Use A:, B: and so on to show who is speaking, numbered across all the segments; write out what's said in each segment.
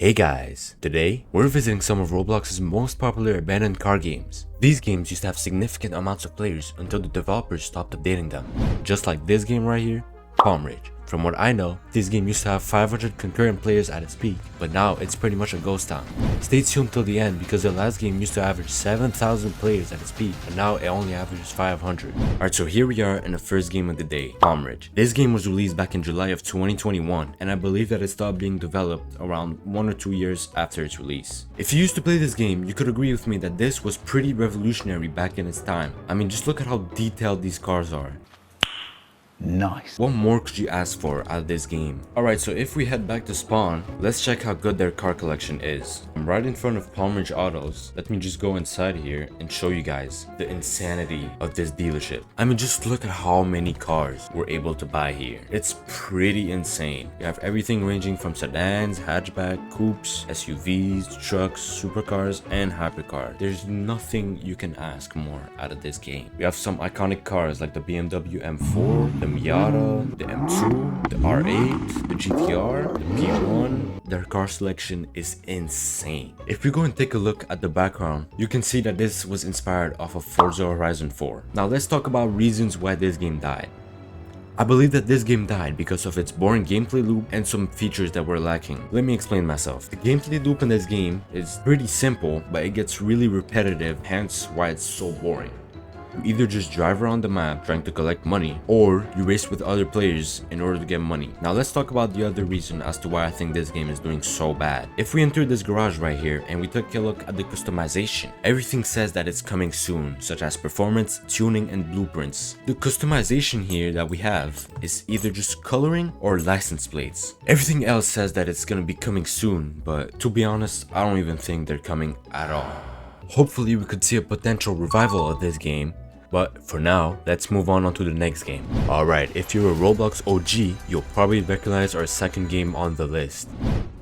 A: Hey guys, today we're visiting some of Roblox's most popular abandoned car games. These games used to have significant amounts of players until the developers stopped updating them. Just like this game right here, Palm Ridge. From what I know, this game used to have 500 concurrent players at its peak, but now it's pretty much a ghost town. Stay tuned till the end because the last game used to average 7,000 players at its peak, and now it only averages 500. Alright, so here we are in the first game of the day, Palm Ridge. This game was released back in July of 2021, and I believe that it stopped being developed around 1 or 2 years after its release. If you used to play this game, you could agree with me that this was pretty revolutionary back in its time. I mean, just look at how detailed these cars are.
B: Nice.
A: What more could you ask for out of this game? Alright, so if we head back to spawn, let's check how good their car collection is. I'm right in front of Palm Ridge Autos. Let me just go inside here and show you guys the insanity of this dealership. I mean, just look at how many cars we're able to buy here. It's pretty insane. You have everything ranging from sedans, hatchback, coupes, SUVs, trucks, supercars, and hypercars. There's nothing you can ask more out of this game. We have some iconic cars like the BMW M4, the Miata, the M2, the R8, the GTR, the P1. Their car selection is insane. If we go and take a look at the background, you can see that this was inspired off of Forza Horizon 4. Now let's talk about reasons why this game died. I believe that this game died because of its boring gameplay loop and some features that were lacking. Let me explain myself. The gameplay loop in this game is pretty simple, but it gets really repetitive, hence why it's so boring. You either just drive around the map trying to collect money, or you race with other players in order to get money. Now let's talk about the other reason as to why I think this game is doing so bad. If we enter this garage right here and we take a look at the customization, everything says that it's coming soon, such as performance, tuning, and blueprints. The customization here that we have is either just coloring or license plates. Everything else says that it's gonna be coming soon, but to be honest, I don't even think they're coming at all. Hopefully we could see a potential revival of this game, but for now, let's move on to the next game. Alright, if you're a Roblox OG, you'll probably recognize our second game on the list.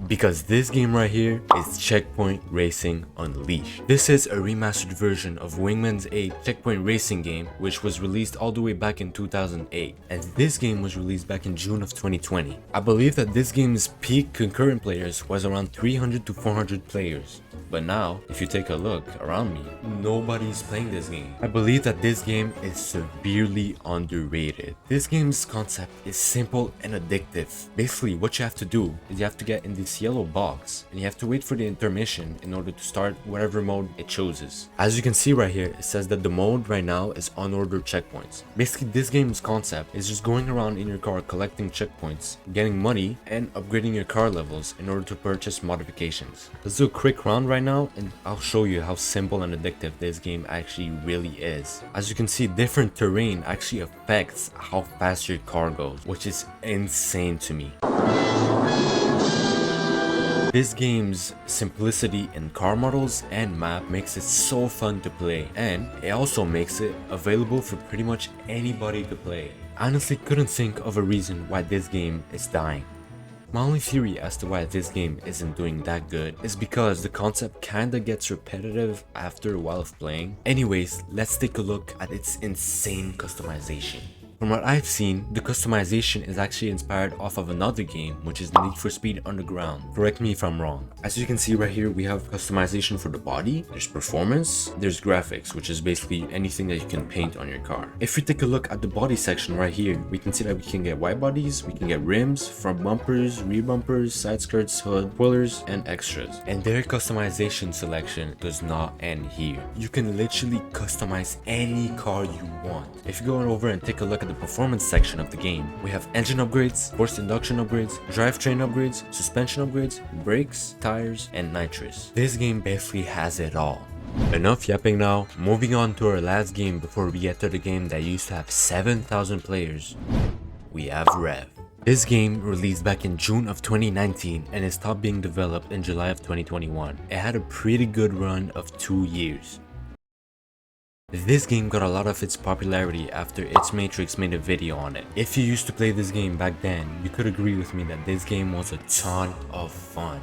A: Because this game right here is Checkpoint Racing Unleashed. This is a remastered version of Wingman's 8 Checkpoint Racing game, which was released all the way back in 2008. And this game was released back in June of 2020. I believe that this game's peak concurrent players was around 300 to 400 players. But now, if you take a look around me, nobody's playing this game. I believe that this game is severely underrated. This game's concept is simple and addictive. Basically, what you have to do is you have to get in this yellow box and you have to wait for the intermission in order to start whatever mode it chooses. As you can see right here, it says that the mode right now is unordered checkpoints. Basically, this game's concept is just going around in your car collecting checkpoints, getting money, and upgrading your car levels in order to purchase modifications. Let's do a quick round right now and I'll show you how simple and addictive this game actually really is. As you can see, different terrain actually affects how fast your car goes, which is insane to me. This game's simplicity in car models and map makes it so fun to play, and it also makes it available for pretty much anybody to play. I honestly couldn't think of a reason why this game is dying. My only theory as to why this game isn't doing that good is because the concept kinda gets repetitive after a while of playing. Anyways, let's take a look at its insane customization. From what I've seen, the customization is actually inspired off of another game, which is Need for Speed Underground. Correct me if I'm wrong. As you can see right here, we have customization for the body, there's performance, there's graphics, which is basically anything that you can paint on your car. If we take a look at the body section right here, we can see that we can get wide bodies, we can get rims, front bumpers, rear bumpers, side skirts, hood, spoilers, and extras. And their customization selection does not end here. You can literally customize any car you want. If you go over and take a look at the performance section of the game, we have engine upgrades, forced induction upgrades, drivetrain upgrades, suspension upgrades, brakes, tires, and nitrous. This game basically has it all. Enough yapping now, moving on to our last game before we get to the game that used to have 7,000 players. We have Rev. This game released back in June of 2019 and it stopped being developed in July of 2021. It had a pretty good run of 2 years. This game got a lot of its popularity after It's Matrix made a video on it. If you used to play this game back then, you could agree with me that this game was a ton of fun.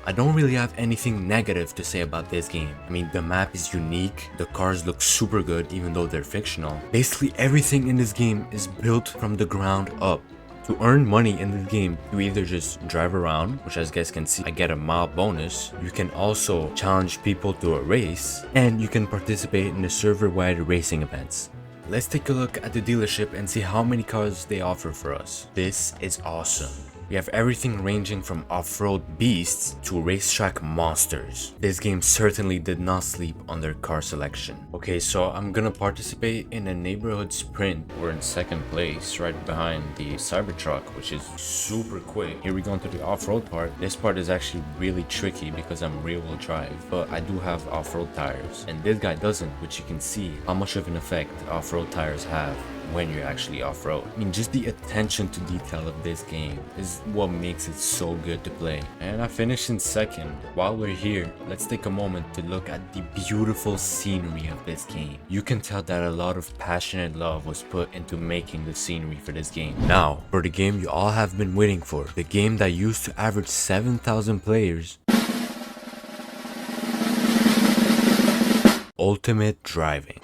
A: I don't really have anything negative to say about this game. I mean, the map is unique, the cars look super good even though they're fictional. Basically everything in this game is built from the ground up. To earn money in this game, you either just drive around, which as you guys can see, I get a mile bonus. You can also challenge people to a race, and you can participate in the server-wide racing events. Let's take a look at the dealership and see how many cars they offer for us. This is awesome. We have everything ranging from off-road beasts to racetrack monsters. This game certainly did not sleep on their car selection. Okay, so I'm gonna participate in a neighborhood sprint. We're in second place, right behind the Cybertruck, which is super quick. Here we go into the off-road part. This part is actually really tricky because I'm rear-wheel drive, but I do have off-road tires. And this guy doesn't, which you can see how much of an effect off-road tires have when you're actually off-road. I mean, just the attention to detail of this game is what makes it so good to play. And I finished in second. While we're here, let's take a moment to look at the beautiful scenery of this game. You can tell that a lot of passionate love was put into making the scenery for this game. Now, for the game you all have been waiting for, the game that used to average 7,000 players, Ultimate Driving.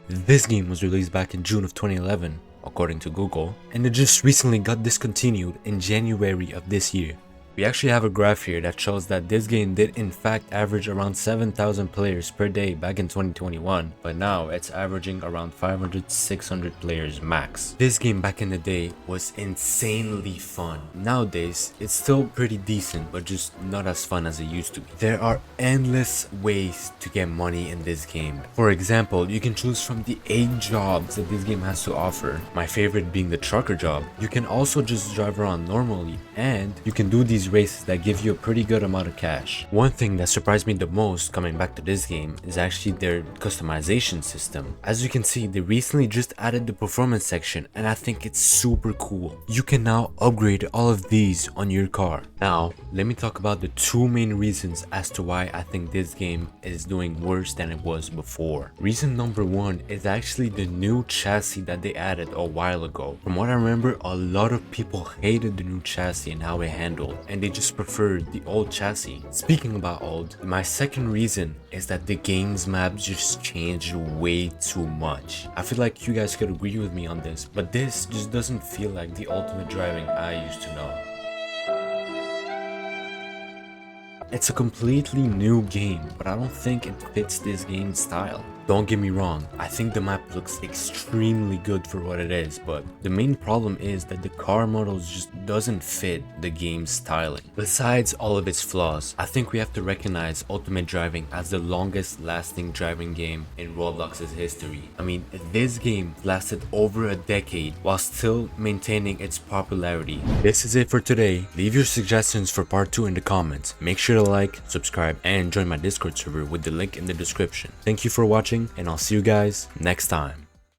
A: This game was released back in June of 2011, according to Google, and it just recently got discontinued in January of this year. We actually have a graph here that shows that this game did in fact average around 7,000 players per day back in 2021, but now it's averaging around 500-600 players max. This game back in the day was insanely fun. Nowadays, it's still pretty decent, but just not as fun as it used to be. There are endless ways to get money in this game. For example, you can choose from the 8 jobs that this game has to offer, my favorite being the trucker job. You can also just drive around normally, and you can do these races that give you a pretty good amount of cash. One thing that surprised me the most coming back to this game is actually their customization system. As you can see, they recently just added the performance section, and I think it's super cool. You can now upgrade all of these on your car. Now, let me talk about the 2 main reasons as to why I think this game is doing worse than it was before. Reason number 1 is actually the new chassis that they added a while ago. From what I remember, a lot of people hated the new chassis and how it handled, and they just preferred the old chassis. Speaking about old, my second reason is that the game's map just changed way too much. I feel like you guys could agree with me on this, but this just doesn't feel like the Ultimate Driving I used to know. It's a completely new game, but I don't think it fits this game's style. Don't get me wrong, I think the map looks extremely good for what it is, but the main problem is that the car models just doesn't fit the game's styling. Besides all of its flaws, I think we have to recognize Ultimate Driving as the longest lasting driving game in Roblox's history. I mean, this game lasted over a decade while still maintaining its popularity. This is it for today. Leave your suggestions for part 2 in the comments. Make sure to like, subscribe, and join my Discord server with the link in the description. Thank you for watching, and I'll see you guys next time.